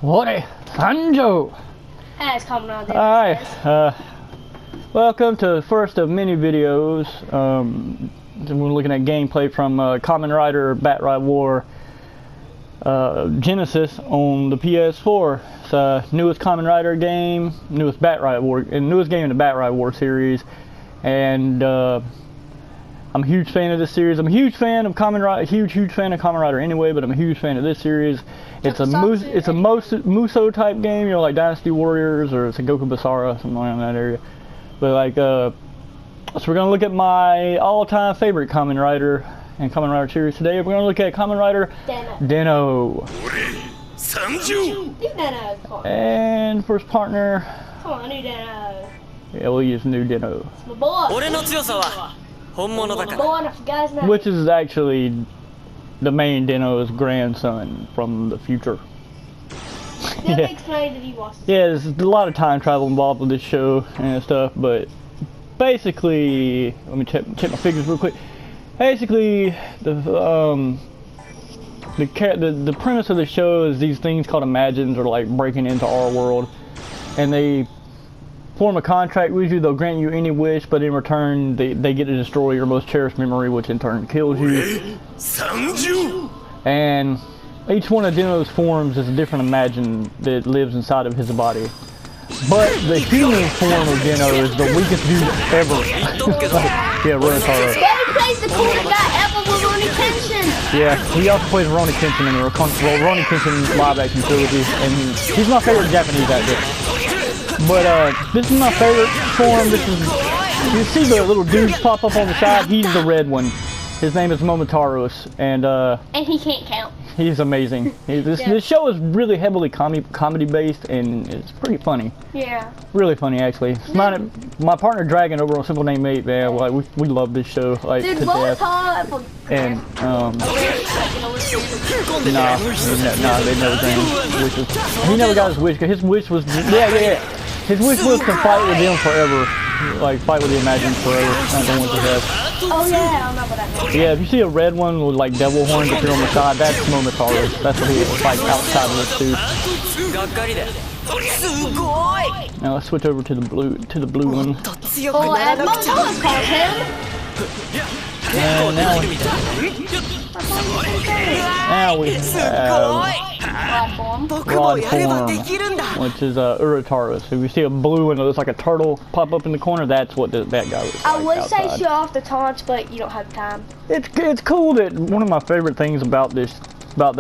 Howdy, Sanjo! Hey, it's Kamen on there. Alright, welcome to the first of many videos. We're looking at gameplay from Kamen Rider Battride War Genesis on the PS4. It's the newest Kamen Rider game, newest game in the Battride War series, and I'm a huge fan of this series. I'm a huge fan of Kamen Rider, huge fan of Kamen Rider anyway, but I'm a huge fan of this series. It's a Muso type game, you know, like Dynasty Warriors or Sengoku Basara, something around that area. But like, so we're gonna look at my all-time favorite Kamen Rider and Kamen Rider series today. We're gonna look at Kamen Rider Den-O. And first partner. Come on, new Den-O. Yeah, we'll use new Den-O. It's my boy. Which is actually the main Den-O's grandson from the future. Let me explain that you watched it. Yeah, there's a lot of time travel involved with this show and stuff, but basically, let me check my figures real quick. Basically, the premise of the show is these things called Imagines are like breaking into our world, and they form a contract with you. They'll grant you any wish, but in return they get to destroy your most cherished memory, which in turn kills you. And each one of Den-O's forms is a different Imagine that lives inside of his body. But the human form of Den-O is the weakest dude ever. Yeah, Rotaro. He plays the coolest guy ever with Ronnie Kenshin. Yeah, he also plays Ronnie Kenshin in the Ronnie Kenshin live action trilogy, and he's my favorite Japanese actor. But this is my favorite form. This is, you see the little dudes pop up on the side. He's the red one. His name is Momotaros, and he can't count. He's amazing. This show is really heavily comedy based, and it's pretty funny. Yeah. Really funny, actually. My partner Dragon over on Simple Name 8, man. Like we love this show. Like dude, to death. And nah, they never granted wishes. He never got his wish. Cause his wish was his wish was to fight with them forever. Like fight with the Imagine forever. Not the ones he has. Oh yeah, I don't know what that means. Yeah, if you see a red one with like devil horns appear on the side, that's Momotaros. That's what he was like outside of this too. Now let's switch over to the blue one. Oh, as Momotaros calls him. And now we have Rod form, which is Urataros. So if you see a blue one that looks like a turtle pop up in the corner, that's what that guy looks like. I would outside. say show off the taunts, but you don't have time. It's cool that one of my favorite things about the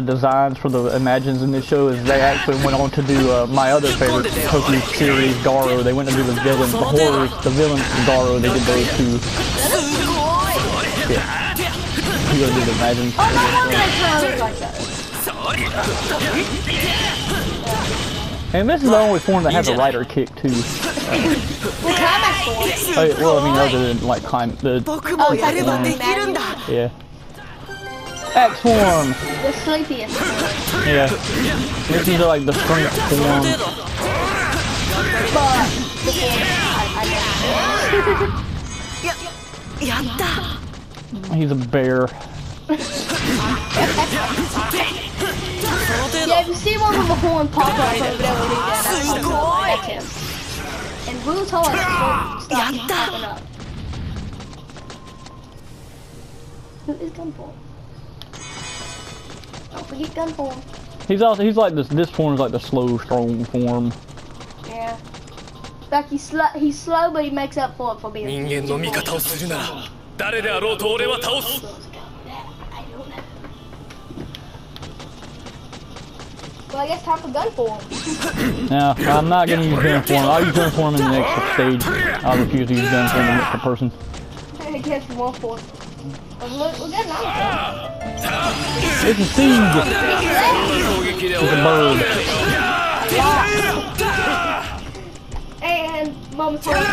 designs for the Imagines in this show is they actually went on to do my other favorite Toku series, Garo. They went to do the villains, the villains for Garo. They did those two. Yeah. You gonna do the Imagines? Oh, no, kind of look like that. And this is the only form that has a rider kick too. Well, I mean, other than like climb the. Oh, yeah. X form. The sleepiest. Yeah. This is like the strength form. He's a bear. Yeah, if you see one with a horn pop up over there, that's him. And Rule's horn stops popping up. Who is Gunform? Don't forget Gunform. He's like this form is like the slow, strong form. Yeah. Like he's slow, but he makes up for it for being. Well, I guess time for Gunform. Now, I'm not going to use Gunform. I'll use Gunform in the next stage. I'll refuse to use Gunform in the next person. I guess one form. Look at another It's a seed. It's a bird. And Momotaros.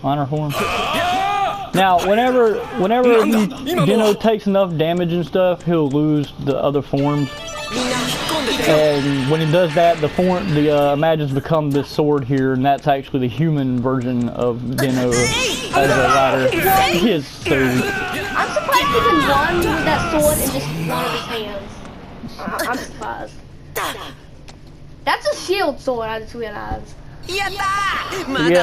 Honor form. Now, whenever Den-O takes enough damage and stuff, he'll lose the other forms. And when he does that, the Imagines become this sword here, and that's actually the human version of Dino as a rider. He is so... I'm surprised he can run with that sword in just one of his hands. I'm surprised. That's a shield sword, I just realized. Yeah,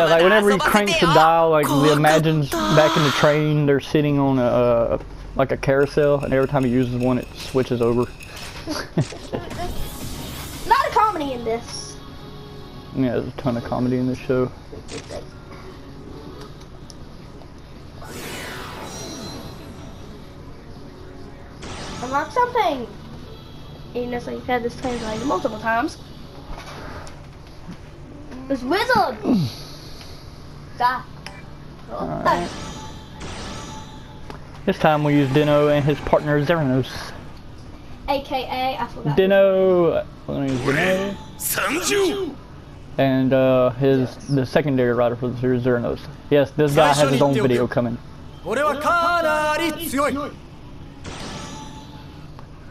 like whenever he cranks the dial, like the Imagines back in the train, they're sitting on a like a carousel, and every time he uses one, it switches over. Not a comedy in this. Yeah, there's a ton of comedy in this show. Unlock something. You know, so you've had this translated multiple times. This wizard. Die. Alright. This time we use Dino and his partner Zeranos. AKA, I forgot. Dino, we're gonna use Dino. And the secondary rider for the series, Zeranos. Yes, this guy has his own video coming.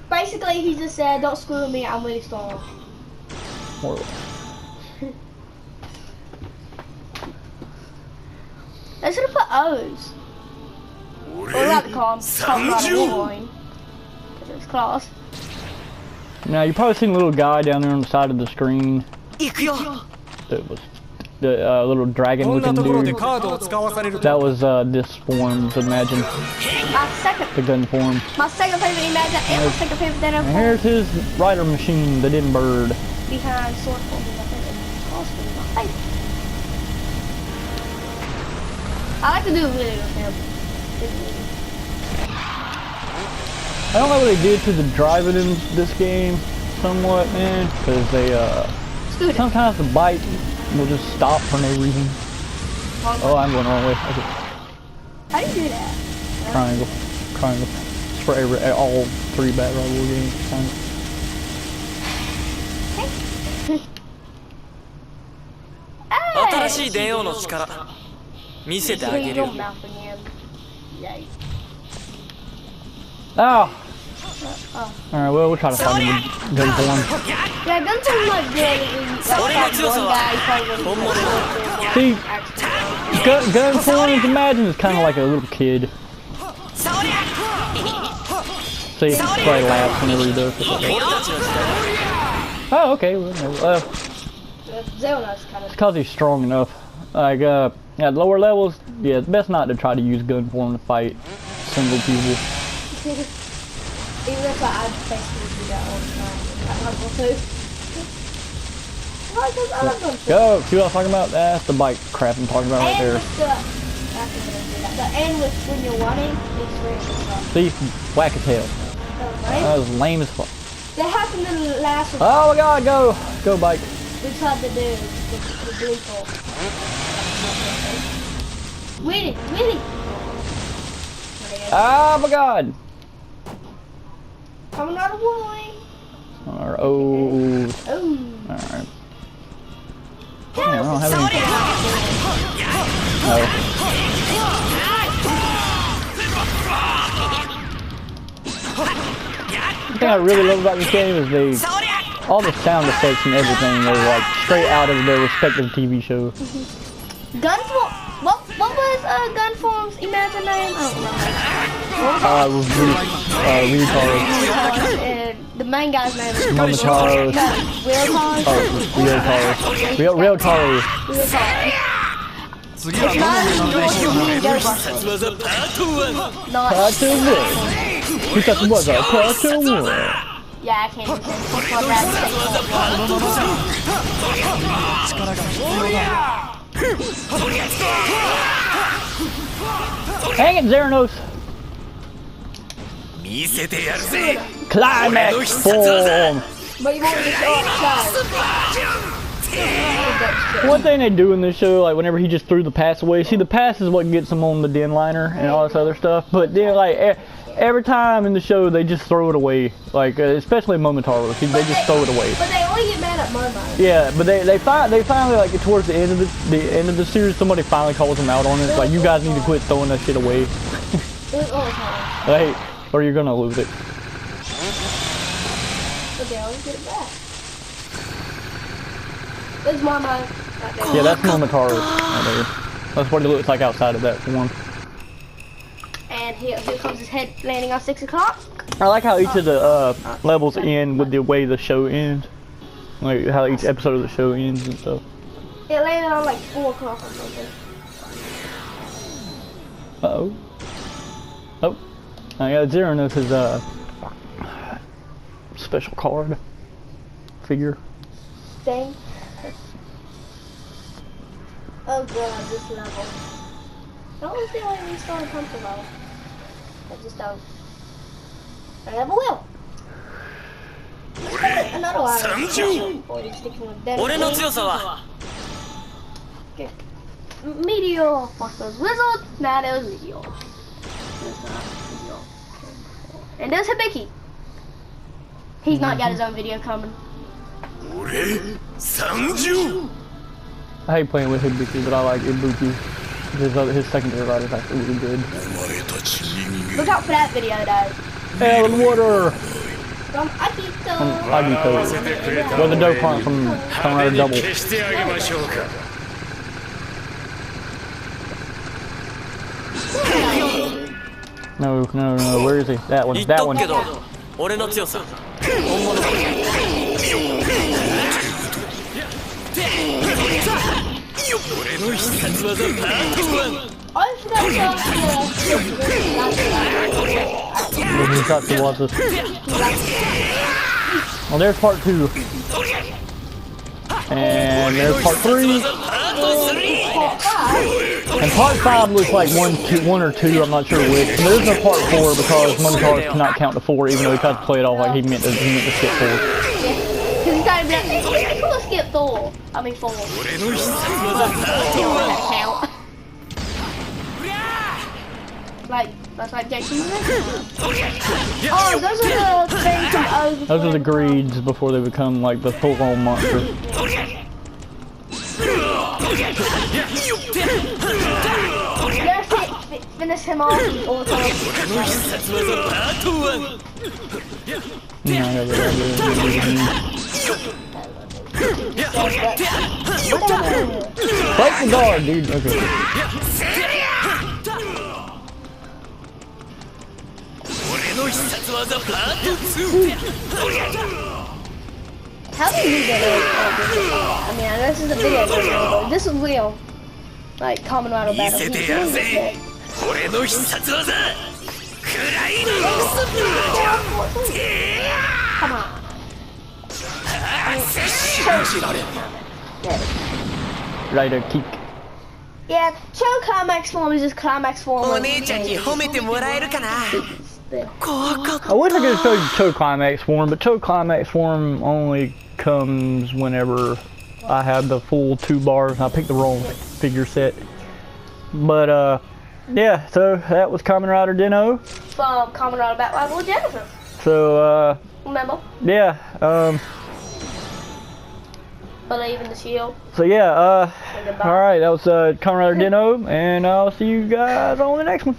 Basically, he just said, "Don't screw with me. I'm really strong." They should have put O's. Or like the Wolverine. Because it's class. Now you've probably seen a little guy down there on the side of the screen. That was the little dragon-looking dude. That was this form's Imagine. My second. The gun form. My second favorite Imagine and my second favorite Dino form. And here's his rider machine, the Din Bird. Behind sword form is my favorite. Also my favorite. I like to do a video with him. I don't know what they did to the driving in this game, somewhat, man, because they sometimes the bike will just stop for no reason. Oh, I'm going the wrong way. Okay. How do you do that? Triangle. It's for all threy Battride War games. Triangle. Oh! Alright, well, we'll try to find him with gun form. Yeah, gun form like good. See, gun form, Imagine, is kind of like a little kid. See, he probably laughs whenever he does it. Oh, okay. Well, it's because he's strong enough. Like, at lower levels, yeah, it's best not to try to use gun form to fight single people. Even if I basically do that all the time. Go! See what I'm talking about? That's the bike crap I'm talking about right there. And with when you're running, it's really stuff. See? Whack his tail. That was lame as fuck. That happened in the last one. Oh my god, go! Go, bike. We tried to do the blue hole. Wheelie! Oh my god! Coming out of Wolverine. Alright. Alright. Yeah, I don't have any. The thing I really love about this game is all the sound effects and everything are like straight out of their respective TV shows. Gunform. What was Gunform's Imagine name? I don't remember. Retard. And the main guy's name is Momotaro. Real Taro. Part 2. Because it was part 2. Yeah, I can't even Hang it, Zeranos! Climax form! But you won't just go outside. One thing they do in this show, like whenever he just threw the pass away, see the pass is what gets him on the den liner and all this other stuff, but then like every time in the show they just throw it away, like especially Momotaro, they just throw it away. But they only get mad at Momo. Yeah, but they finally like towards the end of the series, somebody finally calls them out on it. Like, you guys need to quit throwing that shit away. Like, or you're gonna lose it. Okay, I'll get it back. There's Mama. Right there. Yeah, that's Momotaro's right there. That's what it looks like outside of that form. And here comes his head landing on 6 o'clock. I like how each of the levels end with the way the show ends. Like how each episode of the show ends and stuff. It landed on like 4 o'clock or something. Uh-oh. Oh. Yeah, Zero knows his special card figure. Thing. Oh god, this level. I don't feel like we started comfortable. I just don't. I never will. Another one. Okay. Meteor versus Wizard. Nah, that was Meteor. That's not Meteor. And there's Hibiki. He's not got his own video coming. I hate playing with Hibiki, but I like Ibuki. His secondary rider is actually really good. Look out for that video, though. Hell and water! From Akito. From Agito. Well, the Dokkan from Kamen Rider Double. No, where is he? That one, that one. Well, there's part 2. And there's part 3. And part 5 looks like 1 or 2, I'm not sure which. And there's no part 4 because Momotaro cannot count to 4 even though he tried to play it off like he meant to skip 4. Because he's got to be like, it's cool to skip 4. I mean 4. Count. Like, that's like Jason. Oh, those are the things from those are the greeds before they become like the full-on monster. Yes, finish him off all the time. Fight the guard, dude. Okay. How do you get it? I mean, I know this is a video, but this is real. Like, Kamen Rider battle. Come on. Rider kick. Yeah, Cho Climax form is just Climax form. I wish I could have showed you Cho Climax form, but Cho Climax form only comes whenever I have the full 2 bars. I picked the wrong figure set. But yeah, so that was Kamen Rider Den-O. From Kamen Rider Battride Genesis. So remember? Yeah, Believe in the shield. So yeah, alright, that was Kamen Rider Den-O, and I'll see you guys on the next one.